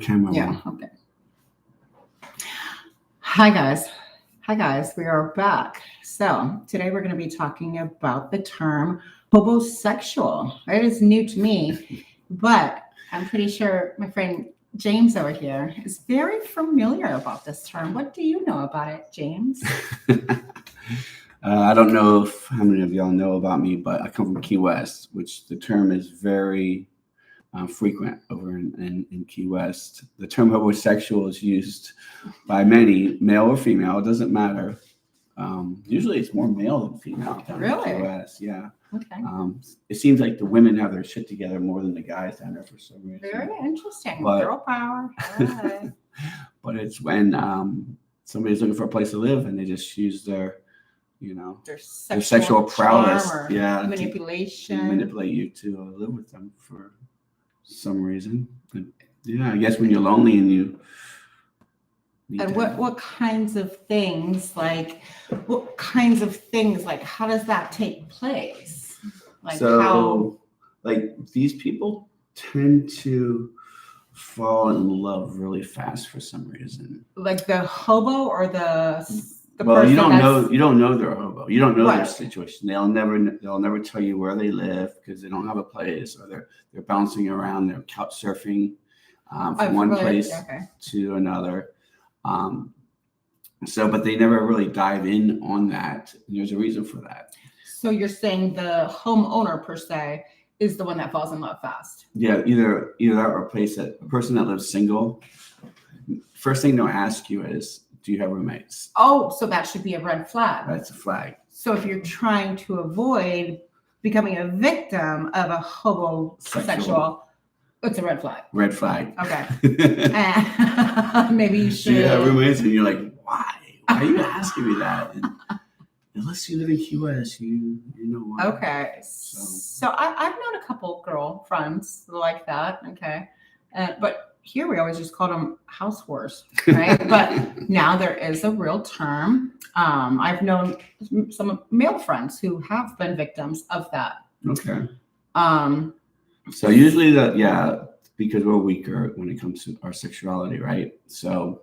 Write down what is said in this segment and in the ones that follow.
Camera Yeah. on. Okay. Hi guys. We are back. So today we're going to be talking about the term homosexual. It is new to me, but I'm pretty sure my friend James over here is very familiar about this term. What do you know about it, James? I don't know how many of y'all know about me, but I come from Key West, which the term is very frequent over in Key West. The term homosexual is used by many, male or female, it doesn't matter. Usually it's more male than female down in Key Really? West, yeah. Okay. It seems like the women have their shit together more than the guys down there for some reason. Very interesting. But- Girl power. All right. But it's when somebody's looking for a place to live and they just use their Their sexual prowess, charm or yeah, to manipulation. manipulate you to live with them for some reason. And, yeah, I guess when you're lonely and you need And to- what kinds of things like how does that take place? Like so how like these people tend to fall in love really fast for some reason. like the hobo or the Well, person you don't that's- know they're a hobo. You don't know their Right. situation. They'll never tell you where they live because they don't have a place, or they're bouncing around. They're couch surfing from one place to another. But they never really dive in on that. And there's a reason for that. So you're saying the homeowner per se is the one that falls in love fast. Yeah, either that or a person that lives single. First thing they'll ask you is, do you have roommates? Oh, so that should be a red flag. That's a flag. So if you're trying to avoid becoming a victim of a homosexual, it's a red flag. Red flag. Okay. Maybe you Do should. you have roommates? And you're like, why? Why are you asking me that? And unless you live in Key West, you know why. Okay. So I've known a couple girlfriends like that. Okay. But here we always just call them house whores, right? But now there is a real term. I've known some male friends who have been victims of that. Okay. So usually because we're weaker when it comes to our sexuality, right? So,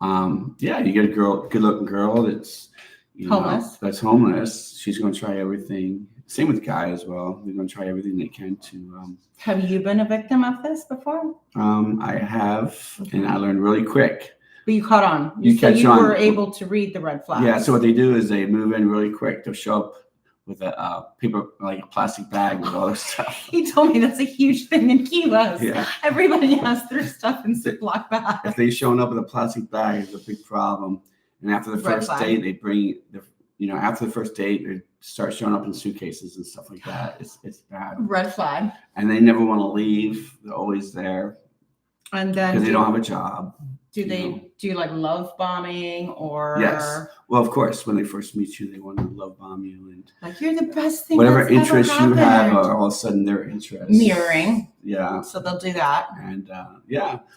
you get a good-looking girl that's Homeless. That's homeless. She's going to try everything. Same with guys as well. They're going to try everything they can to. Have you been a victim of this before? I have, and I learned really quick. But you caught on. You were able to read the red flags. Yeah. So what they do is they move in really quick. They'll show up with a paper, like a plastic bag with all their stuff. He told me that's a huge thing in Key West. Yeah. Everybody has their stuff in Ziploc bags. If they showing up with a plastic bag, it's a big problem. And after the Red first flag. date, they start showing up in suitcases and stuff like that. It's bad. Red flag. And they never want to leave. They're always there And then because they don't have a job. do they do like love bombing or Yes. Well, of course, when they first meet you, they want to love bomb you and like you're the best thing. whatever that's ever interests you have happened. are all of a sudden their interests. Mirroring. Yeah. So they'll do that. And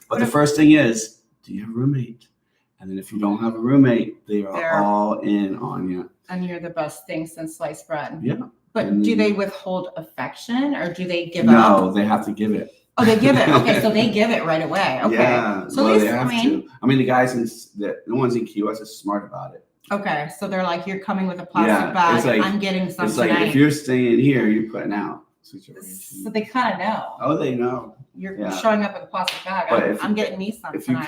but the first thing is, do you have a roommate? And then if you don't have a roommate, they're all in on you. And you're the best thing since sliced bread. Yeah. But do they withhold affection or do they give up? No, they have to give it. Oh, they give it. Okay, so they give it right away. Okay. Yeah. So well, at least, they have to. I mean, the guys the ones in Key West are smart about it. Okay, so they're like, you're coming with a plastic bag. It's like, I'm getting some It's tonight. like if you're staying here, you're putting out. Situation. So they kind of know. Oh, they know. You're showing up with a plastic bag. But I'm getting me some If tonight. you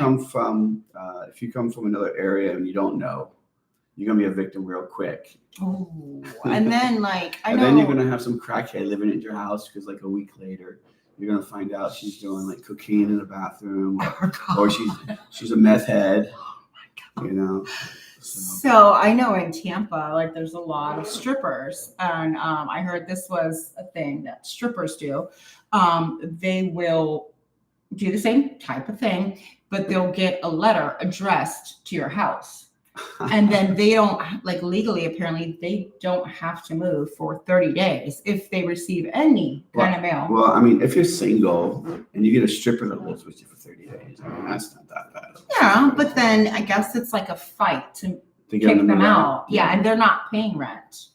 come from another area and you don't know, you're gonna be a victim real quick. Ooh. And then And then you're gonna have some crackhead living at your house because like a week later, you're gonna find out she's doing like cocaine in the bathroom, or she's a meth head. So I know in Tampa, like there's a lot of strippers, and I heard this was a thing that strippers do. They will do the same type of thing, but they'll get a letter addressed to your house. And then they don't, like legally, apparently, they don't have to move for 30 days if they receive any kind of mail. Well, I mean, if you're single and you get a stripper that lives with you for 30 days, I mean, that's not that bad. Yeah, but then I guess it's like a fight to kick them out. Yeah, and they're not paying rent.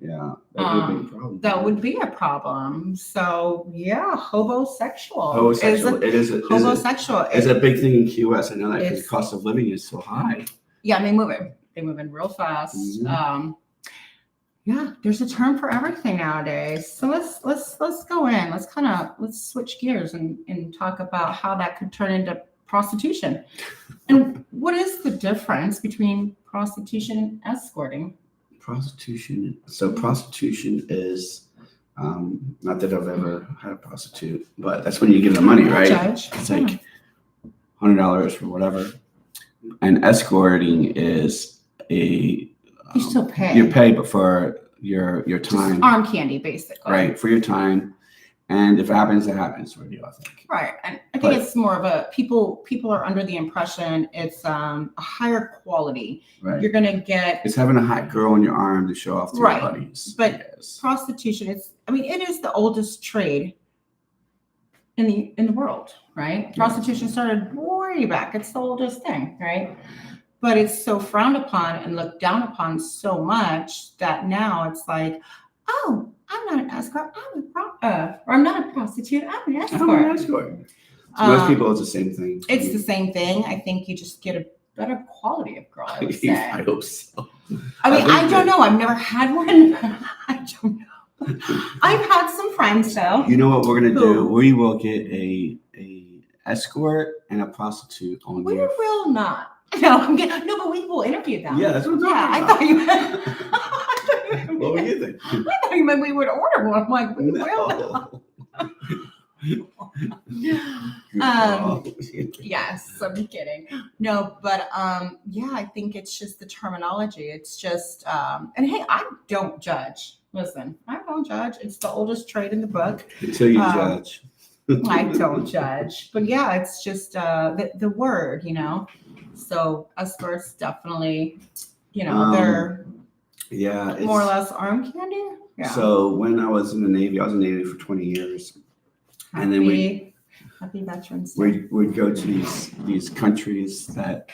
Yeah, that would be a big problem. That would be a problem. So yeah, hobosexual. Homosexual. Hobosexual. It's a big thing in Key West. I know that because It's- cost of living is so high. Yeah, they move it. They move in real fast. Mhm. Yeah, there's a term for everything nowadays. So let's go in. Let's switch gears and talk about how that could turn into prostitution. And what is the difference between prostitution and escorting? Prostitution. So prostitution is not that I've ever had a prostitute, but that's when you give them money, right? Judge. It's like $100 for whatever. And escorting is a You still pay. you pay, but for your time, Just arm candy, basically. right? For your time, and if it happens, it happens for you. I think. Right. And I think But- it's more of a people are under the impression it's a higher quality. Right. You're gonna get It's having a hot girl on your arm to show off to Right. your buddies. But- Yes. prostitution. It is the oldest trade in the world, right? Yeah. Prostitution started way back. It's the oldest thing, right? But it's so frowned upon and looked down upon so much that now it's like, oh, I'm not an escort. Or I'm not a prostitute. I'm an escort. I'm an escort. To most people, it's the same thing. It's the same thing. I think you just get a better quality of girl, I would say. I hope so. I mean, I I don't know. I've never had one. I don't know. I've had some friends though. You know what we're gonna do? Who? We will get a escort and a prostitute on We here. will not. No, but we will interview them. Yeah, that's what I'm talking Yeah, I about. thought you meant. I thought you What were meant- you thinking? I thought you meant we would order one. I'm like, we will. No. Good Um, call. Yes, I'm kidding. No, but yeah, I think it's just the terminology. It's just and hey, I don't judge. Listen, I don't judge. It's the oldest trade in the book. Until you Um, judge. I don't judge. But yeah, it's just the word, you know. So escorts definitely, you know, they're Yeah. It's, more or less arm candy. Yeah. So when I was in the Navy, I was in the Navy for 20 years. and then happy Veterans Day. We'd go to these countries that,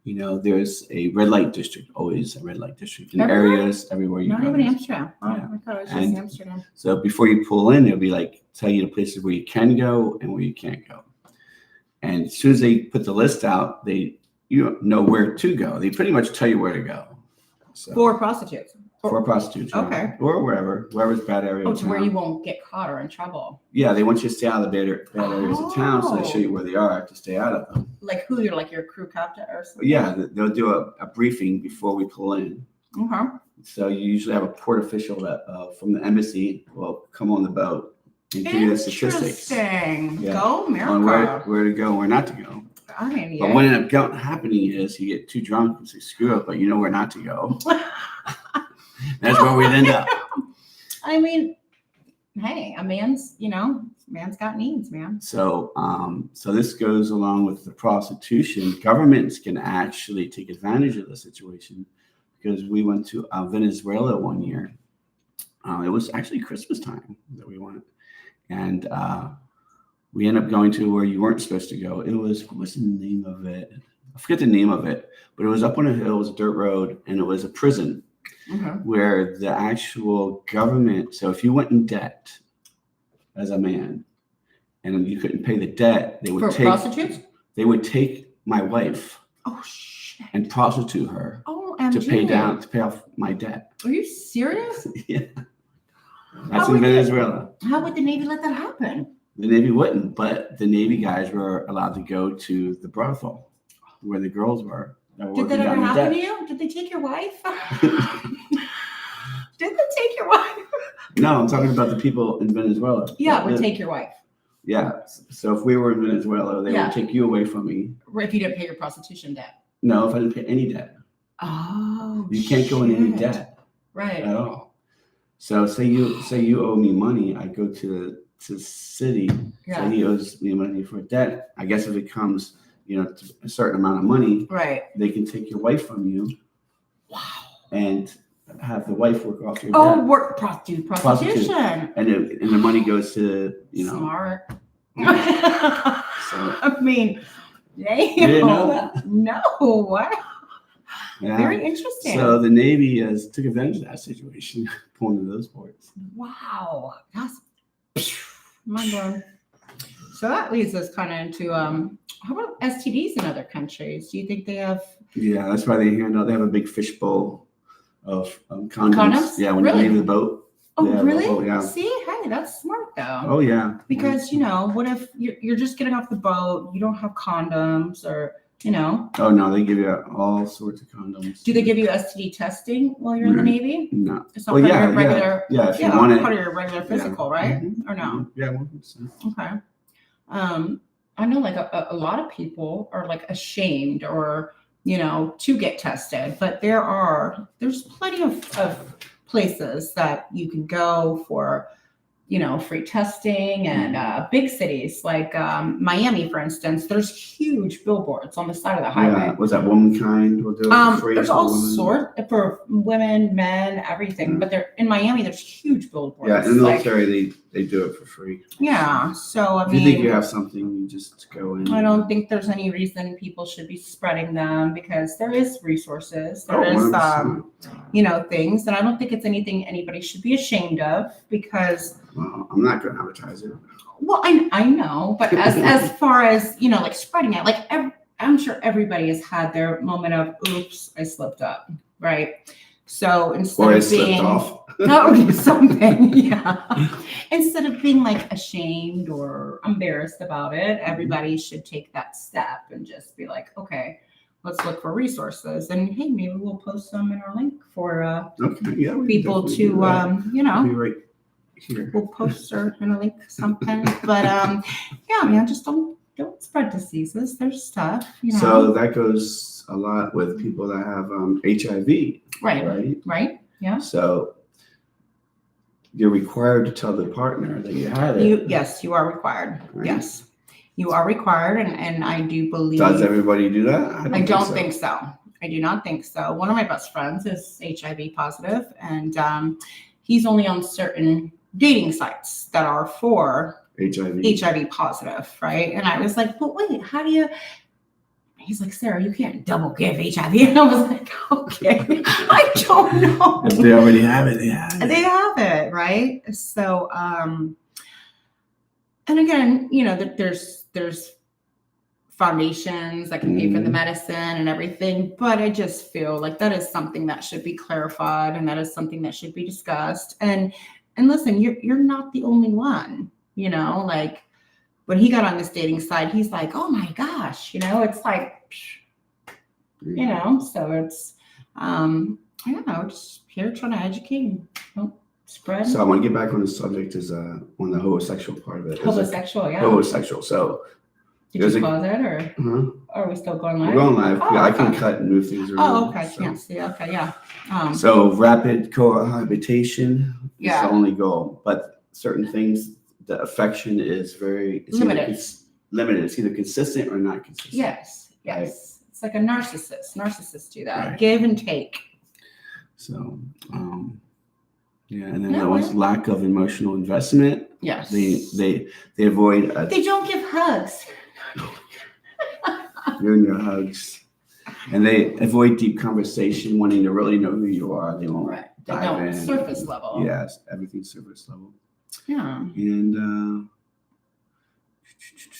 you know, there's a red light district, always a red light district in Everywhere? areas everywhere you Not go. even Amsterdam. Oh, Yeah. I thought it was And- just Amsterdam. So before you pull in, they'll be like, tell you the places where you can go and where you can't go. And as soon as they put the list out, you know where to go. They pretty much tell you where to go. So For prostitutes. for prostitutes, yeah. Okay. Or wherever's bad area. Oh, of to where town. you won't get caught or in trouble. Yeah, they want you to stay out of the bad areas of town, so they show you where they are to stay out of them. Like who? You're like your crew captain or something? Yeah, they'll do a briefing before we pull in. Okay. So you usually have a port official that from the embassy will come on the boat and give you the statistics Interesting. Yeah. Go on America. where to go and where not to go. I mean, But yeah. what ended up happening is you get too drunk and say, screw it, but you know where not to go. That's where we'd end up. I mean, hey, man's got needs, man. So, so this goes along with the prostitution. Governments can actually take advantage of the situation because we went to Venezuela one year. It was actually Christmas time that we went, and we ended up going to where you weren't supposed to go. It was, what was the name of it? I forget the name of it, but it was up on a hill. It was a dirt road, and it was a prison Okay. where the actual government. So if you went in debt as a man, and you couldn't pay the debt, they For would take prostitutes? my wife Oh shit. and prostitute her Oh, to pay off my debt. Are you serious? Yeah, that's How in would they- Venezuela. How would the Navy let that happen? The Navy wouldn't, but the Navy guys were allowed to go to the brothel where the girls were. That were Did that working ever down the happen to debt. you? Did they take your wife? Did they take your wife? No, I'm talking about the people in Venezuela. Yeah, would The- take your wife. Yeah. So if we were in Venezuela, they Yeah. would take you away from me. If you didn't pay your prostitution debt. No, if I didn't pay any debt. Oh, You can't go in any shit. debt Right. at all. So say you owe me money, I go to the city. Yeah. So he owes me money for debt. I guess if it comes, to a certain amount of money, Right. they can take your wife from you. Wow. And have the wife work off your Oh, debt. work prostitution. And the money goes to, Smart. So I mean, damn. didn't know that? No, what? Yeah. Very interesting. So the Navy took advantage of that situation, pulling to those ports. Wow, that's mind blowing. So that leads us kind of into how about STDs in other countries? Do you think they have Yeah, that's why they have a big fishbowl of condoms. Condoms? Yeah, when Really? you leave the boat. Oh, Yeah, really? oh, yeah. See, hey, that's smart though. Oh yeah. Because what if you're just getting off the boat, you don't have condoms, or Oh no, they give you all sorts of condoms. Do they give you STD testing while you're in the Navy? No. It's not part of your regular. Yeah, if you want it. Part of your regular physical, right? Or no? Yeah, 100%. Okay. I know like a lot of people are like ashamed or to get tested, but there's plenty of places that you can go for free testing, and big cities like Miami, for instance, there's huge billboards on the side of the highway. Yeah, was that Womankind? Will do it for free there's for all women? sorts for women, men, everything. But in Miami, there's huge billboards. Yeah, in the military, they do it for free. Yeah, so I mean, if you think you have something, you just go in. I don't think there's any reason people should be spreading them, because there is resources, there is 100%. Things, and I don't think it's anything anybody should be ashamed of, because Well, I'm not going to advertise it. well, I know, but as far as like spreading it, like I'm sure everybody has had their moment of oops, I slipped up, right? So instead of being something, yeah. Instead of being like ashamed or embarrassed about it, everybody should take that step and just be like, okay, let's look for resources, and hey, maybe we'll post some in our link for people to I'll be right here. We'll post her in a link something, but yeah, man, just don't spread diseases. There's stuff, So that goes a lot with people that have HIV. Right. Yeah. So you're required to tell the partner that you had it. Yes, you are required. Right. Yes, you are required, and I do believe. Does everybody do that? I don't think so. I do not think so. One of my best friends is HIV positive, and he's only on certain dating sites that are for HIV positive, right? And I was like, but wait, how do you? He's like, Sarah, you can't double give HIV. And I was like, okay, I don't know. If they already have it, yeah. They have it, right? So, and again, that there's foundations that can pay for the medicine and everything, but I just feel like that is something that should be clarified, and that is something that should be discussed. And listen, you're not the only one, like when he got on this dating site, he's like, oh my gosh, it's like, so it's, I don't know, just here trying to educate and don't spread. So I want to get back on the subject is on the homosexual part of it. Homosexual, yeah. Homosexual. So did you pause it, or are we still going live? We're going live. Oh, yeah, okay. I can cut and move things around. Oh, okay. So. Can't see. Okay, yeah. So rapid cohabitation is the only goal, but certain things, the affection is very limited. Limited. It's either consistent or not consistent. Yes. Right? It's like a narcissist. Narcissists do that. Right. Give and take. So, yeah, and then there was lack of emotional investment. Yes. They avoid. They don't give hugs. You're in your hugs, and they avoid deep conversation, wanting to really know who you are. They won't dive in. Surface level. Yes, everything's surface level. Yeah. And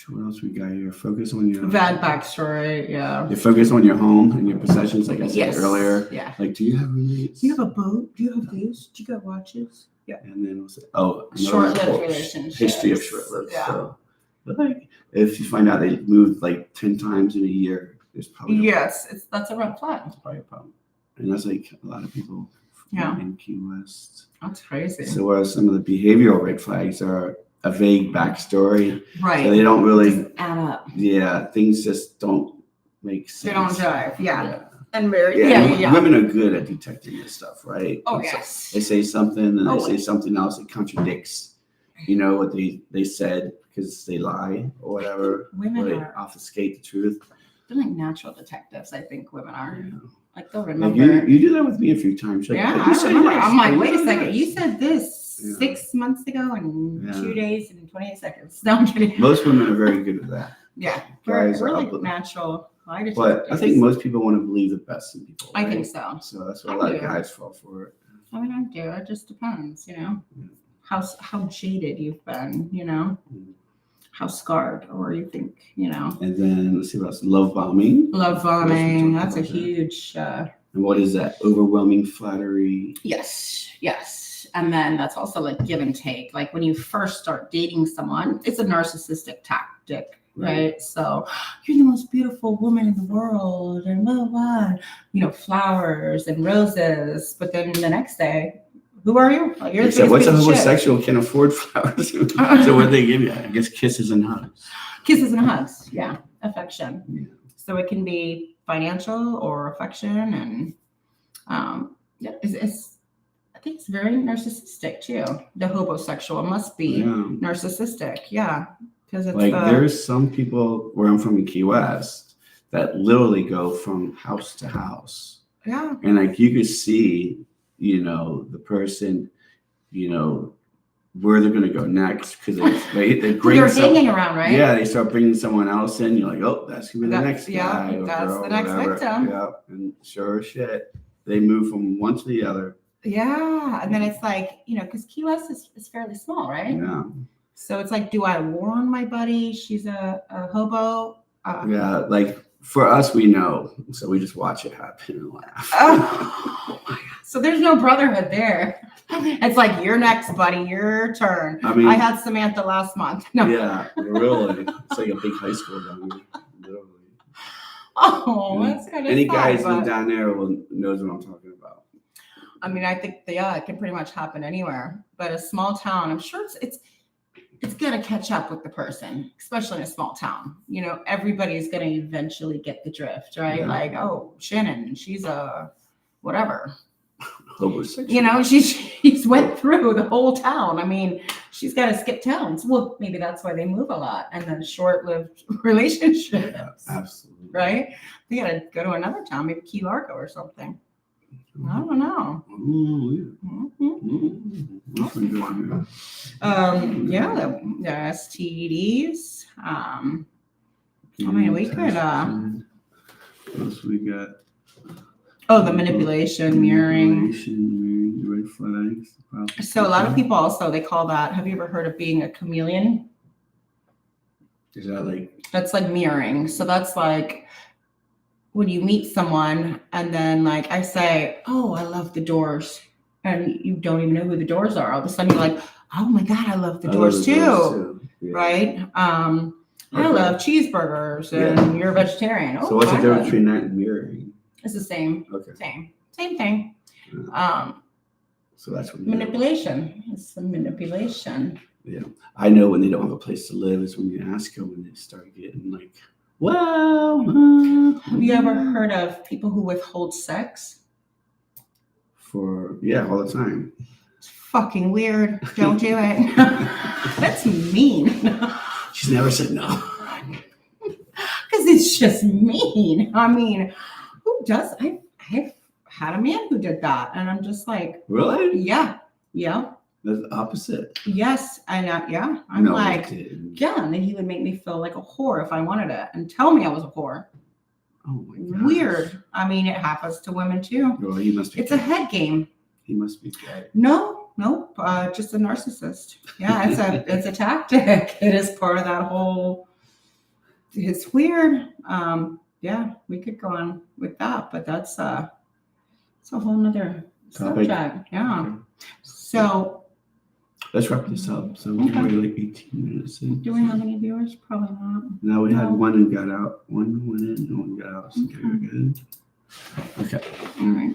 what else we got here? Focus on your bad backstory. Yeah. You focus on your home and your possessions, like I said earlier. Yeah. Like, do you have roommates? Do you have a boat? Do you have this? Do you got watches? Yeah. And then short-lived relationships. History of short-lived. Yeah. So, but like, if you find out they moved like 10 times in a year, there's probably that's a red flag. That's probably a problem, and that's like a lot of people. In Key West. That's crazy. So, what are some of the behavioral red flags? Are a vague backstory, right? So they don't really add up. Yeah, things just don't make sense. They don't jive. Yeah. And women are good at detecting this stuff, right? Oh, yes. They say something and they say something else that contradicts, what they said, because they lie or whatever. Women or they are obfuscate the truth. They're like natural detectives. I think women are. Yeah. Like they'll remember. Like you do that with me a few times. Like, I remember. I'm like, wait a second. You said this 6 months ago in 2 days and 28 seconds. No, I'm kidding. Most women are very good at that. Yeah. We're guys are like up. natural lie detectors. But I think most people want to believe the best in people. I right? think so. So that's why I a lot of do. guys fall for it. I mean, I do. It just depends, Yeah. how jaded you've been, Mm. how scarred, or you think, And then let's see what else. Love bombing. love bombing. Let's That's a talk about that. huge. And what is that? Overwhelming flattery. Yes. And then that's also like give and take. Like when you first start dating someone, it's a narcissistic tactic. Right. So you're the most beautiful woman in the world and blah, blah, blah. Flowers and roses. But then the next day, who are you? You're Except what's a homosexual can afford flowers? So what they give you? I guess kisses and hugs. Kisses and hugs. Yeah. Affection. Yeah. So it can be financial or affection. And I think it's very narcissistic too. The hobosexual must be narcissistic. Yeah. Because it's like there's some people where I'm from in Key West that literally go from house to house. Yeah. And like you could see, the person, where they're going to go next because they bring they're hanging around, right? Yeah, they start bringing someone else in. You're like, oh, that's going to be the next guy. Or that's girl, the next whatever. victim. Yeah, and sure as shit, they move from one to the other. Yeah, and then it's like, because Key West is fairly small, right? Yeah. So it's like, do I warn my buddy she's a hobo? Yeah, like for us, we know, so we just watch it happen and laugh. Oh my God. So there's no brotherhood there. It's like, you're next, buddy, your turn. I mean, I had Samantha last month. No. Yeah, really. It's like a big high school down there, literally. Oh, that's kind of Any sad, guys but... down there knows what I'm talking about. I mean, I think it can pretty much happen anywhere. But a small town, I'm sure it's gonna catch up with the person, especially in a small town. Everybody's gonna eventually get the drift, right? Yeah. Like, oh, Shannon, she's a whatever. Homosexual. She's went through the whole town. I mean, she's got to skip towns. Well, maybe that's why they move a lot, and then short-lived relationships. Yeah, absolutely. Right? They got to go to another town, maybe Key Largo or something. I don't know. The STDs. I mean, we could. What else we got? Oh, the manipulation, mirroring. Red flags. So a lot of people also, they call that. Have you ever heard of being a chameleon? Is that like? That's like mirroring. So that's like when you meet someone and then like I say, oh, I love the Doors. And you don't even know who the Doors are. All of a sudden you're like, oh my God, I love the Doors too. Yeah. Right? I love cheeseburgers and you're a vegetarian. So what's the difference between that and mirroring? It's the same. Okay. Same thing. So that's what manipulation. It's the manipulation. Yeah. I know when they don't have a place to live is when you ask them and they start getting like, well. Have you ever heard of people who withhold sex? All the time. It's fucking weird. Don't do it. That's mean. She's never said no. Because it's just mean. I mean, who does? I've had a man who did that, and I'm just like, really? Yeah. That's the opposite. Yes, and I'm like, yeah, and then he would make me feel like a whore if I wanted it, and tell me I was a whore. Oh my God. Weird. I mean, it happens to women too. Well, he must be. It's a head game. He must be gay. Nope. Just a narcissist. Yeah, it's a tactic. It is part of that whole. It's weird. Yeah, we could go on with that, but that's it's a whole nother subject. Yeah. Okay. So let's wrap this up. So we're like 18 minutes in. Do we have any viewers? Probably not. No, we had one who got out. One went in and one got out. So we're good. Okay. All right.